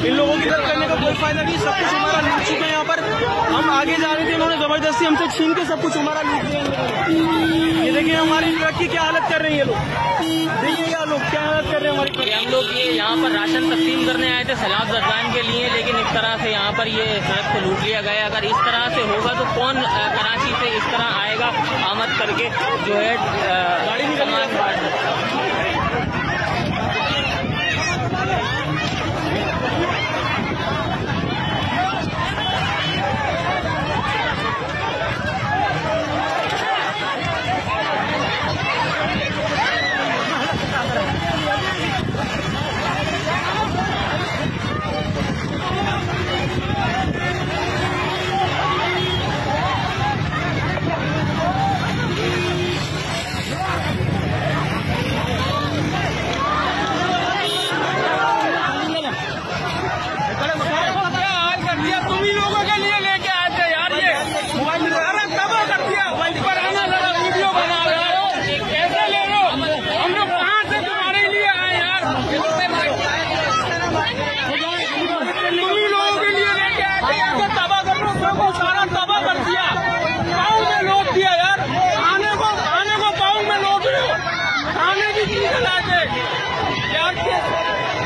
इन लोगों की तरफ करने का कोई फायदा नहीं। सब कुछ हमारा लूट चुके हैं। यहाँ पर हम आगे जा रहे थे, इन्होंने जबरदस्ती हमसे छीन के सब कुछ हमारा लूट लिया। ये देखिए हमारी ट्रक की क्या हालत कर रहे हैं ये लोग। देखिए ये लोग क्या हालत कर रहे हैं हमारी। हम लोग ये यहाँ पर राशन तकसीम करने आए थे सैलाब ज़रदान के लिए, लेकिन इस तरह से यहाँ पर ये सड़क को लूट लिया गया। अगर इस तरह से होगा तो कौन कराची से इस तरह आएगा आमद करके जो है गाड़ी सामान बांट सकता।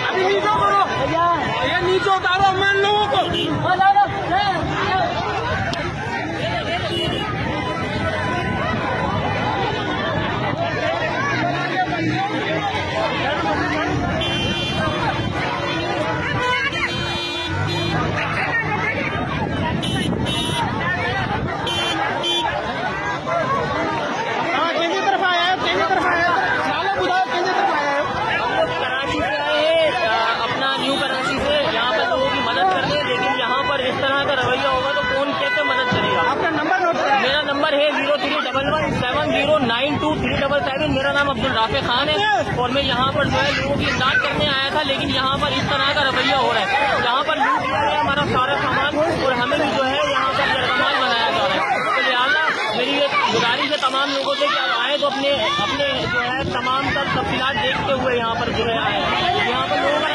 अभी नीचे करो, ये नीचे उतारो मैं लोगों को। मेरा नंबर है 0311709237 मेरा नाम अब्दुल राफे खान है और मैं यहाँ पर जो है लोगों की इमदाद करने आया था, लेकिन यहाँ पर इस तरह का रवैया हो रहा है। यहाँ पर लूट लिया गया हमारा सारा सामान और हमें भी जो है यहाँ पर जरगमाल बनाया जा रहा है। तो लिहाजा मेरी ये गुजारिश है तमाम लोगों से कि आए तो अपने जो है तमाम तफसीलात देखते हुए यहाँ पर जो है आए। यहाँ पर लोगों का